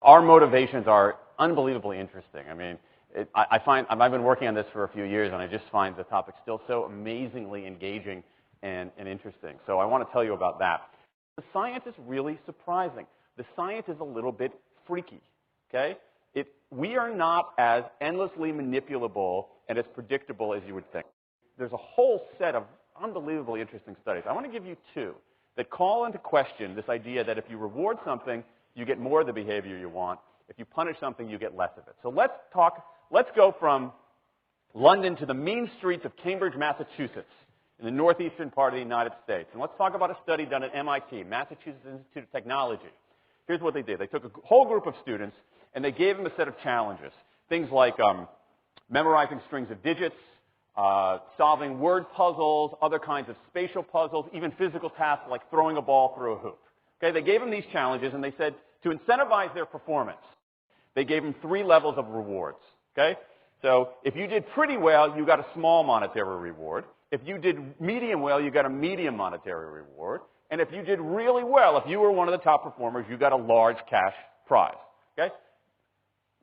Our motivations are unbelievably interesting. I mean, I've been working on this for a few years, and I just find the topic still so amazingly engaging and interesting. So I want to tell you about that. The science is really surprising. The science is a little bit freaky, okay? We are not as endlessly manipulable and as predictable as you would think. There's a whole set of unbelievably interesting studies. I want to give you two that call into question this idea that if you reward something, you get more of the behavior you want. If you punish something, you get less of it. So let's go from London to the mean streets of Cambridge, Massachusetts, in the northeastern part of the United States. And let's talk about a study done at MIT, Massachusetts Institute of Technology. Here's what they did. They took a whole group of students, and they gave them a set of challenges. Things like memorizing strings of digits, solving word puzzles, other kinds of spatial puzzles, even physical tasks like throwing a ball through a hoop. Okay, they gave them these challenges, and they said to incentivize their performance, they gave them 3 levels of rewards. Okay? So if you did pretty well, you got a small monetary reward. If you did medium well, you got a medium monetary reward. And if you did really well, if you were one of the top performers, you got a large cash prize. Okay?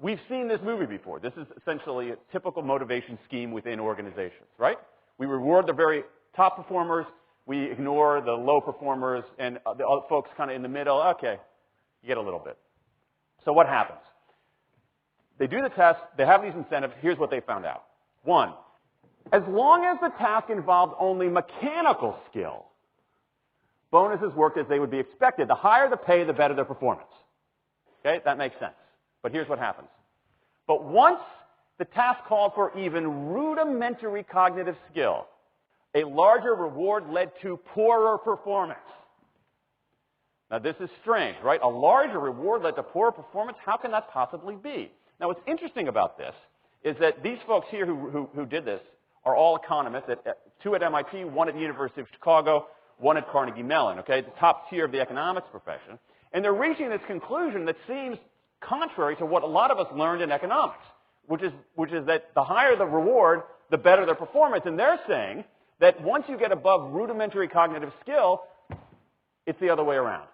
We've seen this movie before. This is essentially a typical motivation scheme within organizations, right? We reward the very top performers, we ignore the low performers, and the other folks kind of in the middle, okay, you get a little bit. So what happens? They do the test, they have these incentives, here's what they found out. 1, as long as the task involved only mechanical skill, bonuses worked as they would be expected. The higher the pay, the better their performance. Okay, that makes sense. But here's what happens. But once the task called for even rudimentary cognitive skill, a larger reward led to poorer performance. Now this is strange, right? A larger reward led to poorer performance? How can that possibly be? Now what's interesting about this is that these folks here who did this are all economists, 2 at MIT, 1 at the University of Chicago, 1 at Carnegie Mellon, okay, the top tier of the economics profession. And they're reaching this conclusion that seems contrary to what a lot of us learned in economics, which is that the higher the reward, the better their performance. And they're saying that once you get above rudimentary cognitive skill, it's the other way around.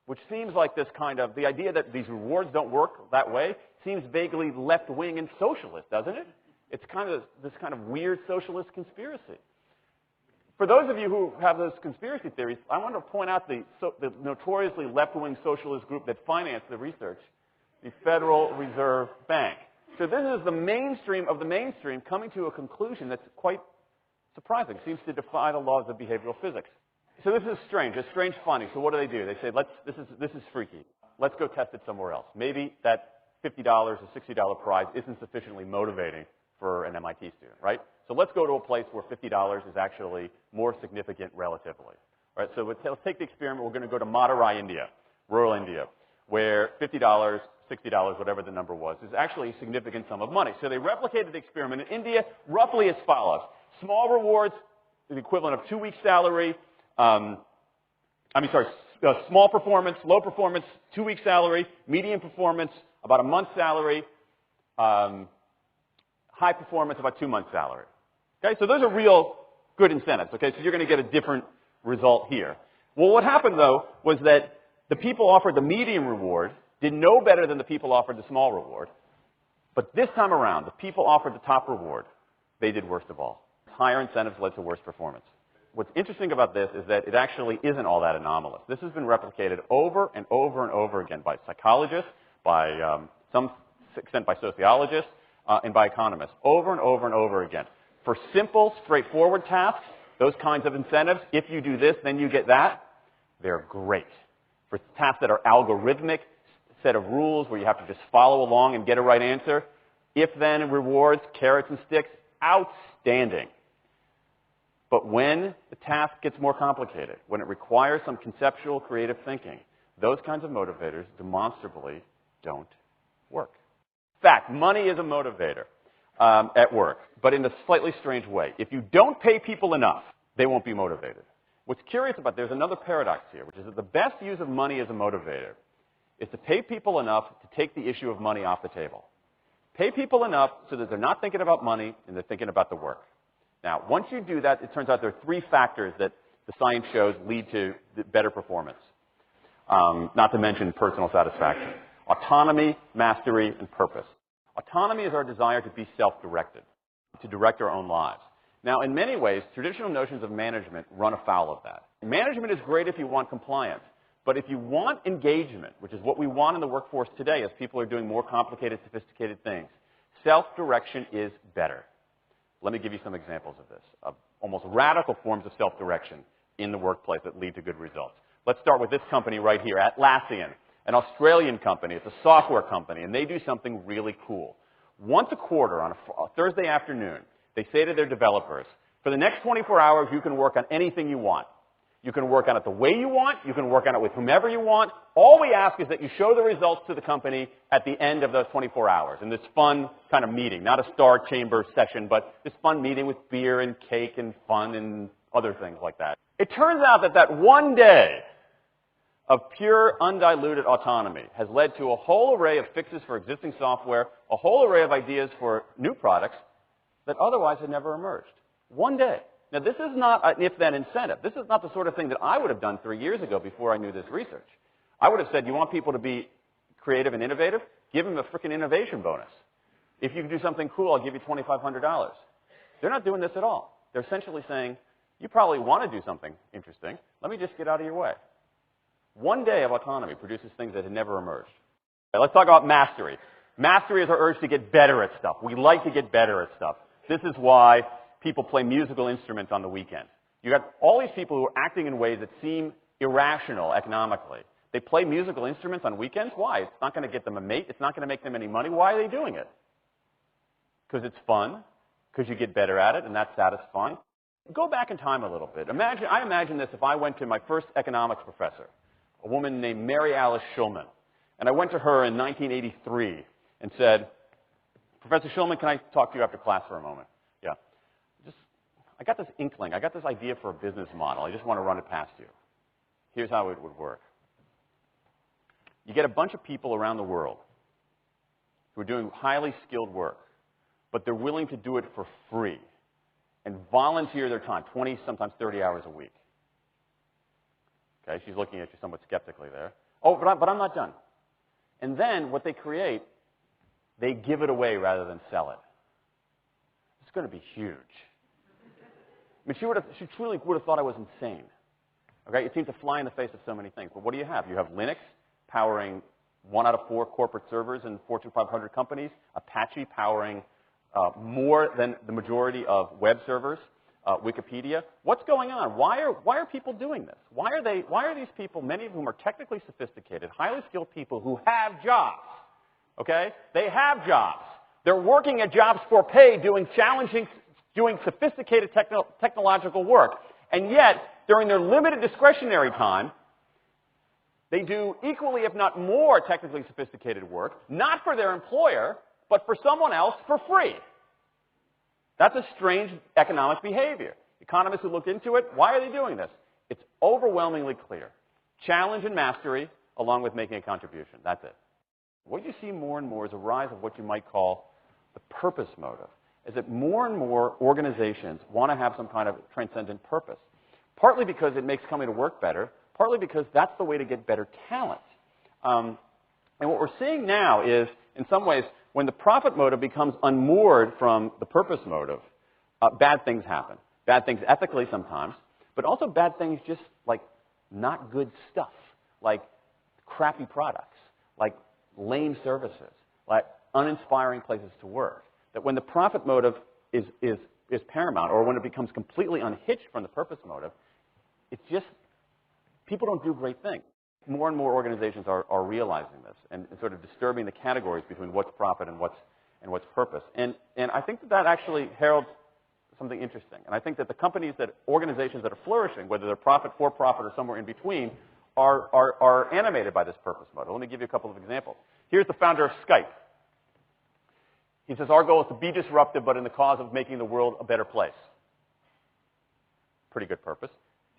Which seems like this kind of, the idea that these rewards don't work that way seems vaguely left-wing and socialist, doesn't it? It's kind of this kind of weird socialist conspiracy. For those of you who have those conspiracy theories, I want to point out the notoriously left-wing socialist group that financed the research, the Federal Reserve Bank. So this is the mainstream of the mainstream coming to a conclusion that's quite surprising. Seems to defy the laws of behavioral physics. So this is strange. It's strange funny. So what do? They say, this is freaky. Let's go test it somewhere else. Maybe that $50 or $60 prize isn't sufficiently motivating for an MIT student, right? So let's go to a place where $50 is actually more significant relatively. All right, so let's take the experiment. We're going to go to Madurai, India, rural India, where $50, $60, whatever the number was, is actually a significant sum of money. So they replicated the experiment in India roughly as follows. Small rewards, the equivalent of 2 weeks' salary. Small performance, low performance, 2 weeks' salary. Medium performance, about a month's salary. High performance, about 2 months' salary. Okay, so those are real good incentives. Okay, so you're going to get a different result here. Well, what happened, though, was that the people offered the medium reward did no better than the people offered the small reward. But this time around, the people offered the top reward. They did worst of all. Higher incentives led to worse performance. What's interesting about this is that it actually isn't all that anomalous. This has been replicated over and over and over again by psychologists, by some extent by sociologists, and by economists, over and over and over again. For simple, straightforward tasks, those kinds of incentives, if you do this, then you get that, they're great. For tasks that are algorithmic, set of rules where you have to just follow along and get a right answer, if-then rewards, carrots and sticks, outstanding. But when the task gets more complicated, when it requires some conceptual, creative thinking, those kinds of motivators demonstrably don't work. In fact, money is a motivator at work, but in a slightly strange way. If you don't pay people enough, they won't be motivated. What's curious about, there's another paradox here, which is that the best use of money as a motivator is to pay people enough to take the issue of money off the table. Pay people enough so that they're not thinking about money and they're thinking about the work. Now, once you do that, it turns out there are 3 factors that the science shows lead to better performance, not to mention personal satisfaction. Autonomy, mastery, and purpose. Autonomy is our desire to be self-directed, to direct our own lives. Now, in many ways, traditional notions of management run afoul of that. Management is great if you want compliance, but if you want engagement, which is what we want in the workforce today as people are doing more complicated, sophisticated things, self-direction is better. Let me give you some examples of this, of almost radical forms of self-direction in the workplace that lead to good results. Let's start with this company right here, Atlassian, an Australian company. It's a software company, and they do something really cool. Once a quarter on a Thursday afternoon, they say to their developers, for the next 24 hours, you can work on anything you want. You can work on it the way you want. You can work on it with whomever you want. All we ask is that you show the results to the company at the end of those 24 hours in this fun kind of meeting, not a star chamber session, but this fun meeting with beer and cake and fun and other things like that. It turns out that that one day of pure, undiluted autonomy has led to a whole array of fixes for existing software, a whole array of ideas for new products that otherwise had never emerged. One day. Now, this is not an if-then incentive. This is not the sort of thing that I would have done 3 years ago before I knew this research. I would have said, you want people to be creative and innovative? Give them a freaking innovation bonus. If you can do something cool, I'll give you $2,500. They're not doing this at all. They're essentially saying, you probably want to do something interesting. Let me just get out of your way. One day of autonomy produces things that had never emerged. Okay, let's talk about mastery. Mastery is our urge to get better at stuff. We like to get better at stuff. This is why people play musical instruments on the weekend. You got all these people who are acting in ways that seem irrational economically. They play musical instruments on weekends. Why? It's not going to get them a mate. It's not going to make them any money. Why are they doing it? Because it's fun, because you get better at it, and that's satisfying. Go back in time a little bit. I imagine this if I went to my first economics professor, a woman named Mary Alice Shulman, and I went to her in 1983 and said, Professor Shulman, can I talk to you after class for a moment? Yeah. I got this inkling. I got this idea for a business model. I just want to run it past you. Here's how it would work. You get a bunch of people around the world who are doing highly skilled work, but they're willing to do it for free and volunteer their time, 20, sometimes 30 hours a week. Okay, she's looking at you somewhat skeptically there. Oh, but I'm not done. And then what they create, they give it away rather than sell it. It's going to be huge. I mean, she truly would have thought I was insane. Okay, it seemed to fly in the face of so many things. But what do you have? You have Linux powering 1 out of 4 corporate servers in Fortune 500 companies, Apache powering more than the majority of web servers, Wikipedia. What's going on? Why are people doing this? Why are these people, many of whom are technically sophisticated, highly skilled people who have jobs? Okay, they have jobs. They're working at jobs for pay, doing sophisticated technological work. And yet, during their limited discretionary time, they do equally, if not more, technically sophisticated work, not for their employer, but for someone else for free. That's a strange economic behavior. Economists who look into it, why are they doing this? It's overwhelmingly clear. Challenge and mastery, along with making a contribution. That's it. What you see more and more is a rise of what you might call the purpose motive, is that more and more organizations want to have some kind of transcendent purpose, partly because it makes coming to work better, partly because that's the way to get better talent. And what we're seeing now is, in some ways, when the profit motive becomes unmoored from the purpose motive, bad things happen. Bad things ethically sometimes, but also bad things just like not good stuff, like crappy products, like lame services, like uninspiring places to work. That when the profit motive is paramount, or when it becomes completely unhitched from the purpose motive, it's just, people don't do great things. More and more organizations are realizing this and sort of disturbing the categories between what's profit and what's purpose. And I think that actually heralds something interesting. And I think that the organizations that are flourishing, whether they're profit, for profit, or somewhere in between, are animated by this purpose motive. Let me give you a couple of examples. Here's the founder of Skype. He says, our goal is to be disruptive, but in the cause of making the world a better place. Pretty good purpose.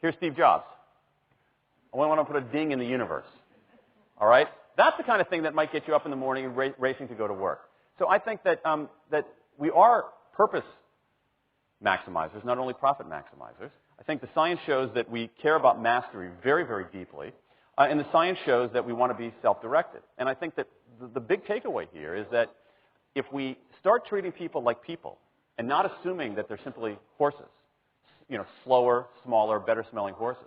Here's Steve Jobs. I want to put a ding in the universe. All right? That's the kind of thing that might get you up in the morning and racing to go to work. So I think that, that we are purpose maximizers, not only profit maximizers. I think the science shows that we care about mastery very, very deeply. And the science shows that we want to be self-directed. And I think that the big takeaway here is that if we start treating people like people and not assuming that they're simply horses, slower, smaller, better-smelling horses,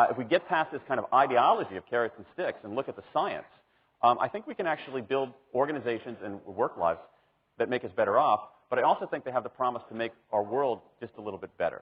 if we get past this kind of ideology of carrots and sticks and look at the science, I think we can actually build organizations and work lives that make us better off, but I also think they have the promise to make our world just a little bit better.